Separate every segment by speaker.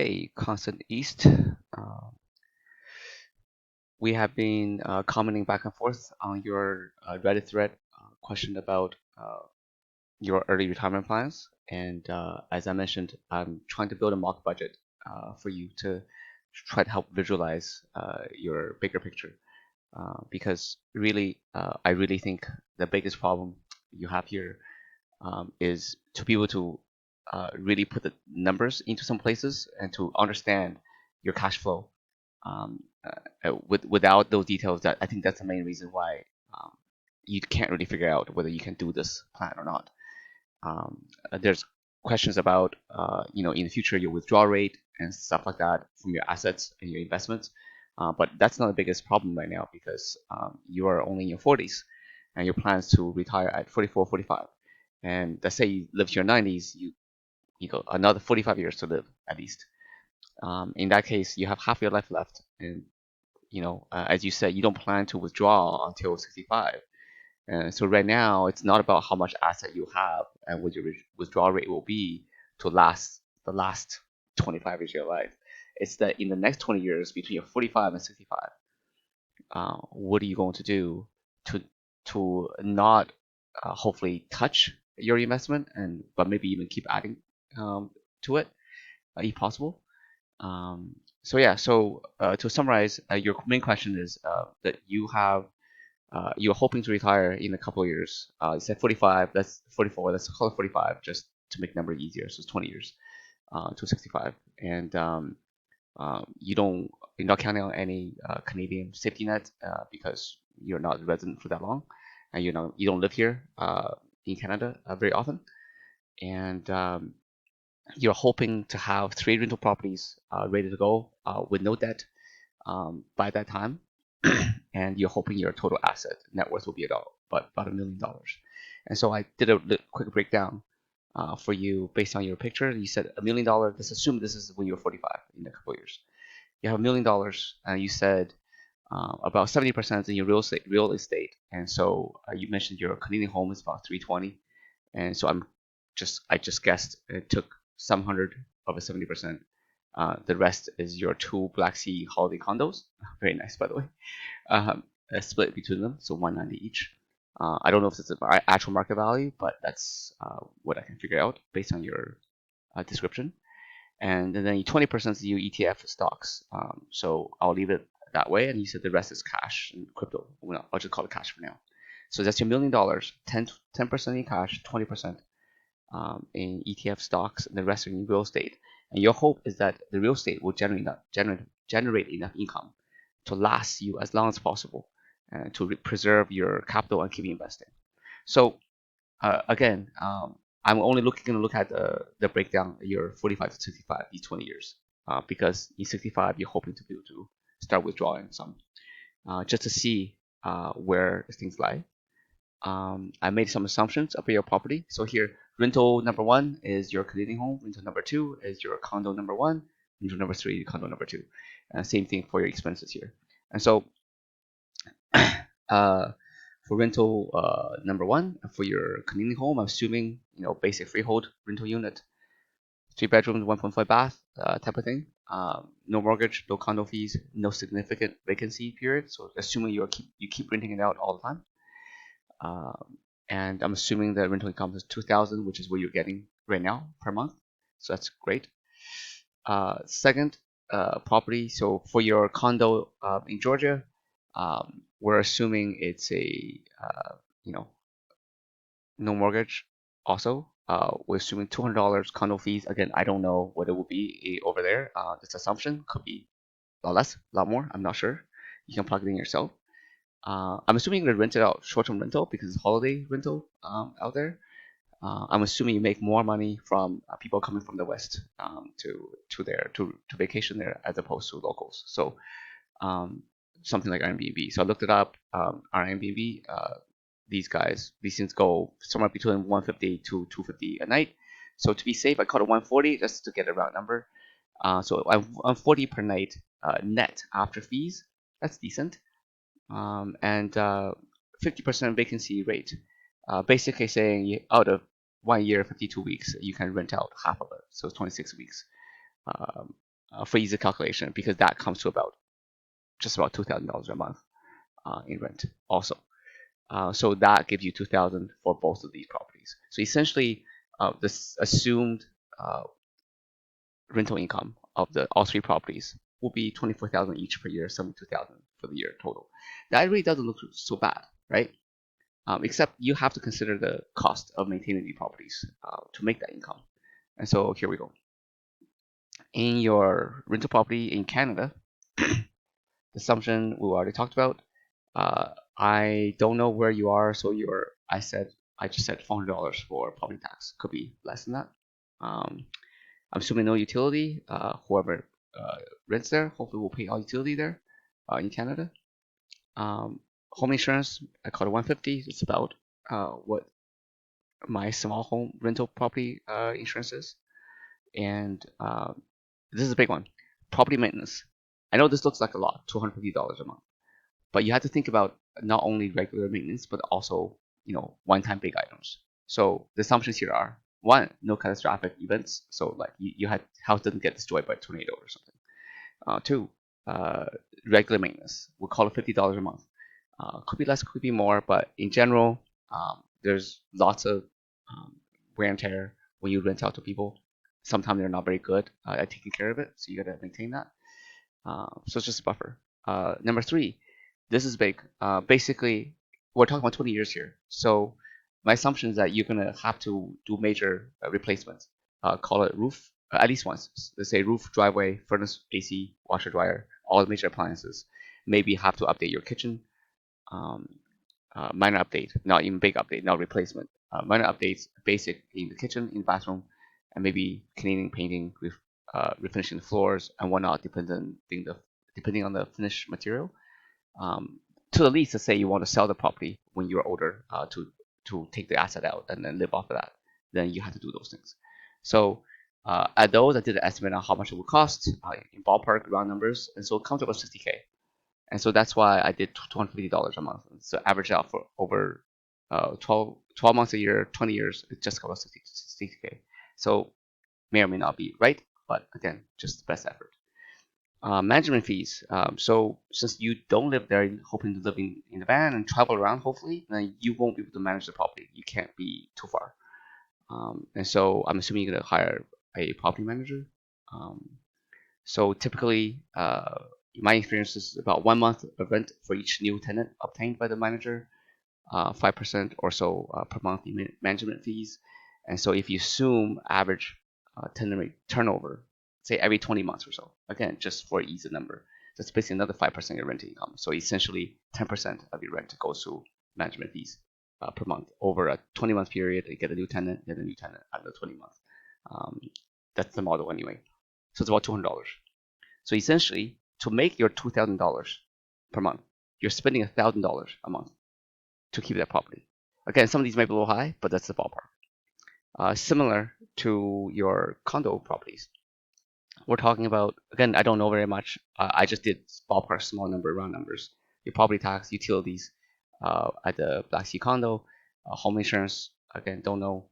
Speaker 1: Hey, Constant East. We have been commenting back and forth on your Reddit thread question about your early retirement plans. And as I mentioned, I'm trying to build a mock budget for you to try to help visualize your bigger picture. Because really, I really think the biggest problem you have here is to be able to really put the numbers into some places and to understand your cash flow. Without those details, that I think that's the main reason why you can't really figure out whether you can do this plan or not. There's questions about in the future your withdrawal rate and stuff like that from your assets and your investments. But that's not the biggest problem right now because you are only in your 40s and your plans to retire at 44, 45. And let's say you live to your 90s, you got another 45 years to live at least. In that case, you have half your life left, and as you said, you don't plan to withdraw until 65. So right now, it's not about how much asset you have and what your withdrawal rate will be to last the last 25 years of your life. It's that in the next 20 years, between your 45 and 65, what are you going to do to not hopefully touch your investment but maybe even keep adding to it if possible. So yeah, so to summarize, your main question is that you're hoping to retire in a couple of years. You said 45, that's 44, let's call it 45 just to make numbers easier. So it's 20 years to 65. And you're not counting on any Canadian safety net because you're not resident for that long, and you don't live here in Canada very often, and you're hoping to have 3 rental properties ready to go with no debt by that time, and you're hoping your total asset net worth will be about $1 million. And so I did a quick breakdown for you based on your picture. You said $1 million. Let's assume this is when you're 45 in a couple of years. You have $1 million, and you said about 70% in your real estate. And so you mentioned your Canadian home is about 320, and so I just guessed it took some hundred of a 70%. The rest is your 2 Black Sea holiday condos. Very nice, by the way. Split between them, so 190 each. I don't know if it's the actual market value, but that's what I can figure out based on your description. And then 20% is your ETF stocks. So I'll leave it that way. And you said the rest is cash and crypto. Well, I'll just call it cash for now. So that's your $1 million, 10% in cash, 20% in ETF stocks, and the rest in real estate. And your hope is that the real estate will generate enough income to last you as long as possible and to preserve your capital and keep investing. So again, I'm only going to look at the breakdown year 45 to 65, these 20 years, because in 65 you're hoping to be able to start withdrawing some, just to see where things lie. I made some assumptions about your property. So here, rental number 1 is your Canadian home. Rental number 2 is your condo number 1. Rental number 3, condo number 2. Same thing for your expenses here. And so for rental number 1, for your Canadian home, I'm assuming basic freehold rental unit, 3 bedrooms, 1.5 bath type of thing. No mortgage, no condo fees, no significant vacancy period. So assuming you keep renting it out all the time. And I'm assuming the rental income is $2,000, which is what you're getting right now per month. So that's great. Second, property. So for your condo in Georgia, we're assuming it's a no mortgage. Also, we're assuming $200 condo fees. Again, I don't know what it will be over there. This assumption could be a lot less, a lot more. I'm not sure. You can plug it in yourself. I'm assuming you're going to rent it out short-term rental because it's holiday rental out there. I'm assuming you make more money from people coming from the West to vacation there as opposed to locals. So something like Airbnb. So I looked it up. Our Airbnb, these things go somewhere between 150 to 250 a night. So to be safe, I call it 140 just to get a round number. So I'm 40 per night net after fees. That's decent. And 50% vacancy rate, basically saying out of 1 year, 52 weeks, you can rent out half of it, so 26 weeks. for easy calculation, because that comes to about just about $2,000 a month in rent also. So that gives you 2,000 for both of these properties. So essentially, this assumed rental income of the all three properties will be 24,000 each per year, 72,000 for the year total. That really doesn't look so bad, right? Except you have to consider the cost of maintaining the properties to make that income. And so here we go. In your rental property in Canada, the assumption we already talked about. I don't know where you are, so I just said $400 for property tax. Could be less than that. I'm assuming no utility. Whoever rents there hopefully will pay all utility there in Canada. Home insurance, I call it 150. It's about what my small home rental property insurance is. And this is a big one. Property maintenance. I know this looks like a lot, $250 a month, but you have to think about not only regular maintenance, but also one-time big items. So the assumptions here are: one, no catastrophic events. So like you had house didn't get destroyed by a tornado or something. Two, regular maintenance. We'll call it $50 a month. Could be less, could be more, but in general, there's lots of wear and tear when you rent out to people. Sometimes they're not very good at taking care of it, so you gotta maintain that. So it's just a buffer. Number three, this is big. Basically, we're talking about 20 years here. So my assumption is that you're gonna have to do major replacements. Call it roof at least once. Let's say roof, driveway, furnace, AC, washer, dryer, all the major appliances. Maybe have to update your kitchen. Um, Minor update, not even big update, not replacement. Minor updates, basic in the kitchen, in the bathroom, and maybe cleaning, painting, refinishing the floors and whatnot, depending on the finished material. To the least, let's say you want to sell the property when you're older, to take the asset out and then live off of that, then you have to do those things. So at those, I did an estimate on how much it would cost in ballpark round numbers, and so it comes to about 60K. And so that's why I did $250 a month. So average out for over 12 months a year, 20 years, it just costs 60K. So may or may not be right, but again, just the best effort. Management fees. So since you don't live there, hoping to live in the van and travel around, hopefully, then you won't be able to manage the property. You can't be too far. And so I'm assuming you're going to hire a property manager. So typically, my experience is about 1 month of rent for each new tenant obtained by the manager, 5% or so per month in management fees. And so if you assume average tenant rate turnover, say every 20 months or so, again, just for ease of number, that's basically another 5% of your rent income. So essentially 10% of your rent goes to management fees per month. Over a 20-month period, you get a new tenant, get a new tenant after 20 months. That's the model anyway. So it's about $200. So essentially, to make your $2,000 per month, you're spending $1,000 a month to keep that property. Again, some of these may be a little high, but that's the ballpark. Similar to your condo properties. We're talking about, again, I don't know very much. I just did ballpark small number, round numbers. Your property tax, utilities at the Black Sea condo, home insurance, again, don't know.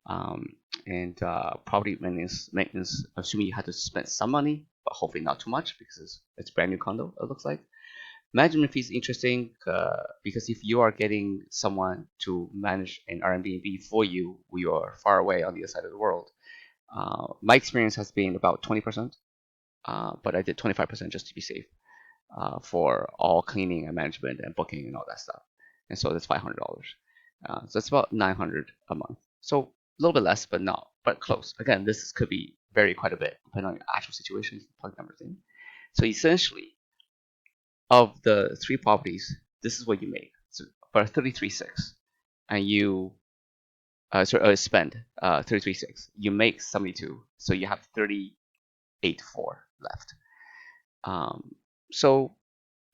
Speaker 1: And property maintenance, assuming you had to spend some money, but hopefully not too much because it's brand new condo, it looks like. Management fees interesting because if you are getting someone to manage an Airbnb for you, we are far away on the other side of the world. My experience has been about 20%, but I did 25% just to be safe for all cleaning and management and booking and all that stuff. And so that's $500. So that's about $900 a month. So a little bit less, but close. Again, this could be vary quite a bit depending on your actual situation. You can plug numbers in. So essentially, of the three properties, this is what you make. So for 33.6, and you spend 33.6, you make 72, so you have 38.4 left. So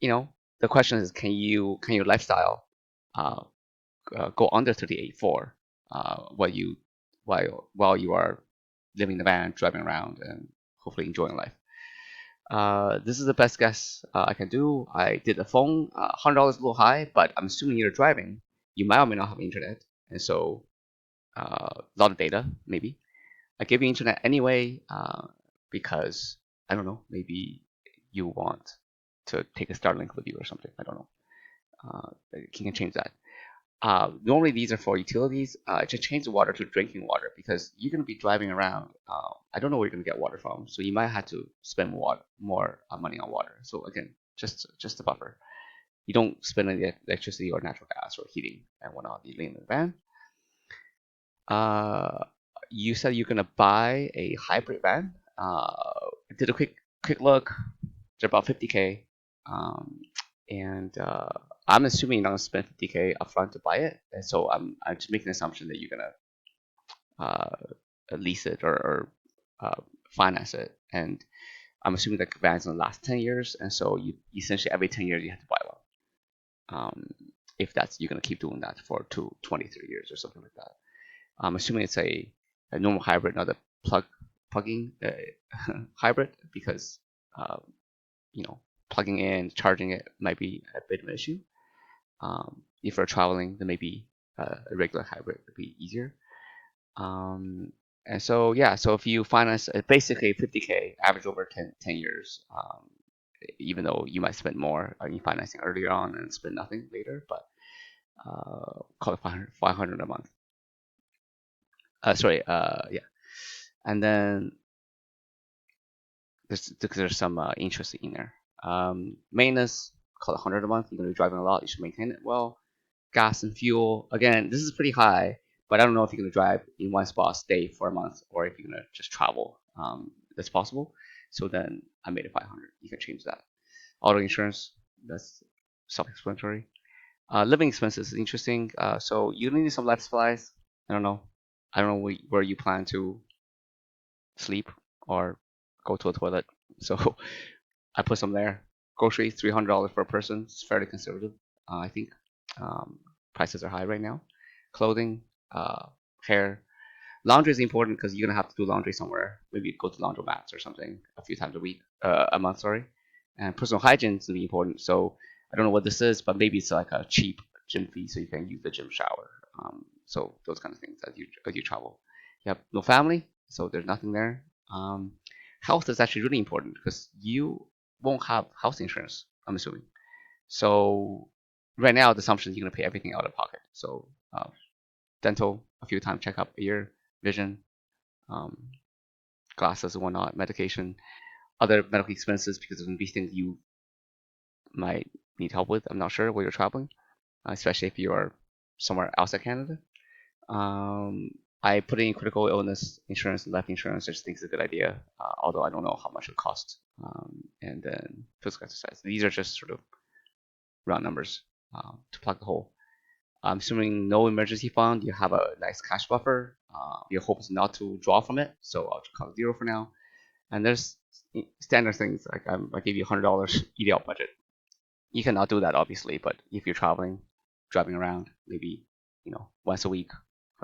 Speaker 1: the question is, can your lifestyle go under 38.4 while you are living in the van, driving around, and hopefully enjoying life? This is the best guess I can do. I did the phone. $100 is a little high, but I'm assuming you're driving. You might or may not have internet, and so a lot of data maybe. I gave you internet anyway because I don't know, maybe you want to take a Starlink with you or something. I don't know. You can change that. Normally these are for utilities. Just change the water to drinking water because you're going to be driving around. I don't know where you're going to get water from, so you might have to spend more money on water. So again, just a buffer. You don't spend any electricity or natural gas or heating and whatnot. You leave in the van. You said you're going to buy a hybrid van. Did a quick look. They're about 50K. Um, and I'm assuming you're not gonna spend 50K upfront to buy it, and so I'm just making an assumption that you're gonna lease it or finance it, and I'm assuming that van's gonna last 10 years, and so you essentially every 10 years you have to buy one. If that's you're gonna keep doing that for 23 years or something like that. I'm assuming it's a normal hybrid, not a plugging hybrid, because you know, plugging in, charging it might be a bit of an issue. If you're traveling, then maybe a regular hybrid would be easier. And so, yeah, so if you finance basically 50K average over 10 years, even though you might spend more in financing earlier on and spend nothing later, but call it 500 a month. Yeah. And then there's some interest in there. Maintenance, call it 100 a month. You're going to be driving a lot. You should maintain it well. Gas and fuel, again, this is pretty high, but I don't know if you're going to drive in one spot, stay for a month, or if you're going to just travel. That's possible. So then I made it 500. You can change that. Auto insurance, that's self-explanatory. Living expenses is interesting. So you need some life supplies. I don't know. I don't know where you plan to sleep or go to a toilet. So I put some there. Groceries, $300 per person. It's fairly conservative, I think. Um, Prices are high right now. Clothing, hair. Laundry is important because you're gonna have to do laundry somewhere. Maybe go to laundromats or something a few times a month, sorry. And personal hygiene is gonna be important. So I don't know what this is, but maybe it's like a cheap gym fee, so you can use the gym shower. So those kind of things as you travel. You have no family, so there's nothing there. Health is actually really important because you won't have house insurance, I'm assuming. So right now, the assumption is you're gonna pay everything out of pocket. So dental, a few times checkup a year, vision, um, glasses and whatnot, medication, other medical expenses because there's gonna be things you might need help with. I'm not sure where you're traveling, especially if you are somewhere outside Canada. Um, I put in critical illness insurance and life insurance. I just think it's a good idea, although I don't know how much it costs. And then physical exercise. These are just sort of round numbers to plug the hole. I'm assuming no emergency fund. You have a nice cash buffer. Your hope is not to draw from it, so I'll call it zero for now. And there's standard things like I gave you $100 eat out budget. You cannot do that obviously, but if you're traveling, driving around, maybe once a week,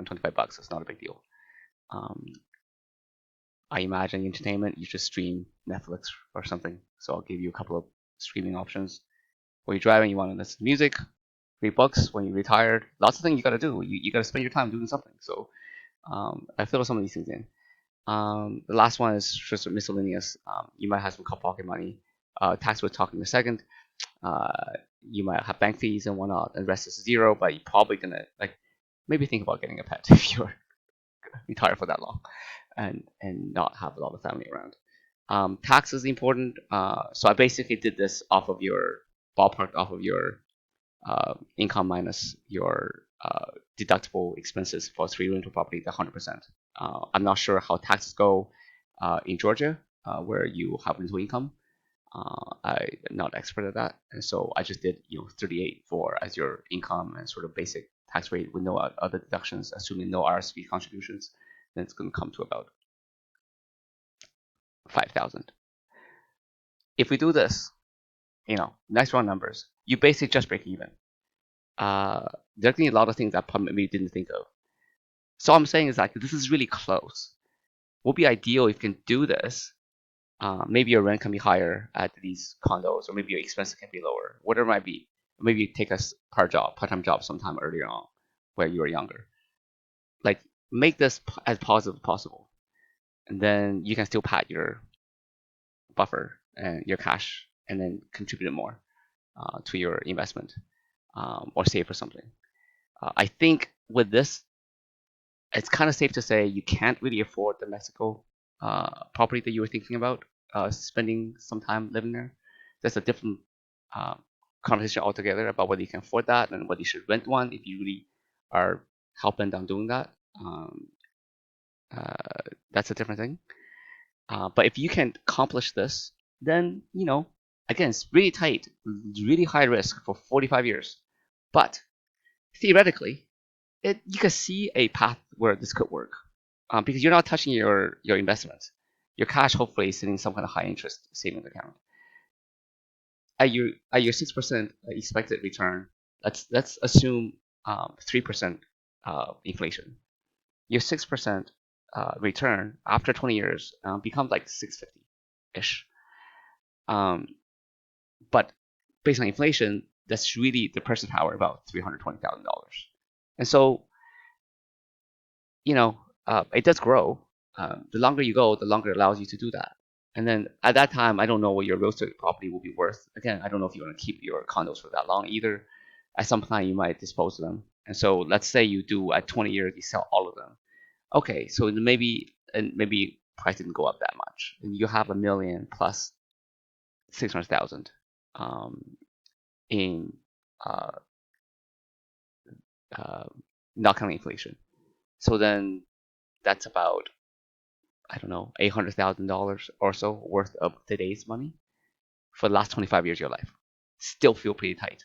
Speaker 1: $125, it's not a big deal. I imagine entertainment, you just stream Netflix or something. So I'll give you a couple of streaming options. When you're driving, you want to listen to music, read books. When you're retired, lots of things you got to do. You got to spend your time doing something. So I fill some of these things in. The last one is just miscellaneous. You might have some pocket money. Tax we'll talk in a second. You might have bank fees and whatnot, and the rest is zero. But you're probably gonna maybe think about getting a pet if you're retired for that long, and not have a lot of family around. Tax is important. So I basically did this off of your ballpark, off of your income minus your deductible expenses for 3 rental property, the 100%. I'm not sure how taxes go in Georgia, where you have rental income. I'm not expert at that, and so I just did 38 for as your income and sort of basic tax rate with no other deductions, assuming no RSP contributions. Then it's going to come to about 5,000. If we do this, nice round numbers, you basically just break even. There are a lot of things that probably didn't think of. So I'm saying is this is really close. Would be ideal if you can do this. Maybe your rent can be higher at these condos, or maybe your expenses can be lower. Whatever it might be. Maybe you take a part-time job sometime earlier on, where you were younger. Make this as positive as possible, and then you can still pad your buffer and your cash, and then contribute more to your investment, or save for something. I think with this, it's kind of safe to say you can't really afford the Mexico property that you were thinking about, spending some time living there. That's a different uh, conversation altogether about whether you can afford that and whether you should rent one if you really are hell-bent on doing that. That's a different thing. But if you can accomplish this, then, again, it's really tight, really high risk for 45 years. But theoretically, you can see a path where this could work, because you're not touching your investments. Your cash hopefully is sitting in some kind of high interest savings account. At your 6% expected return, let's assume 3% inflation. Your 6% return after 20 years becomes like 650 ish. But based on inflation, that's really the purchasing power about $320,000. And so, it does grow. The longer you go, the longer it allows you to do that. And then at that time, I don't know what your real estate property will be worth. Again, I don't know if you want to keep your condos for that long either. At some point, you might dispose of them. And so let's say you do at 20 years, you sell all of them. Okay, so maybe price didn't go up that much. And you have $1 million plus 600,000 in not counting inflation. So then that's about, I don't know, $800,000 or so worth of today's money for the last 25 years of your life. Still feel pretty tight.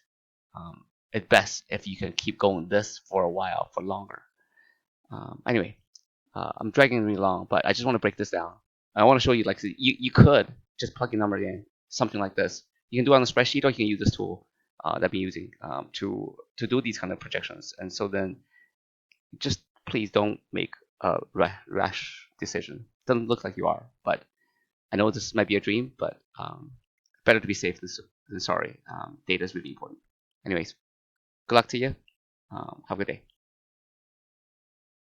Speaker 1: At best, if you can keep going this for a while, for longer. Anyway, I'm dragging really long, but I just want to break this down. I want to show you, like, you could just plug your number in, something like this. You can do it on a spreadsheet, or you can use this tool that I've been using to do these kind of projections. And so then, just please don't make a rash decision. Doesn't look like you are, but I know this might be a dream, but better to be safe than sorry. Data is really important. Anyways, good luck to you. Have a good day.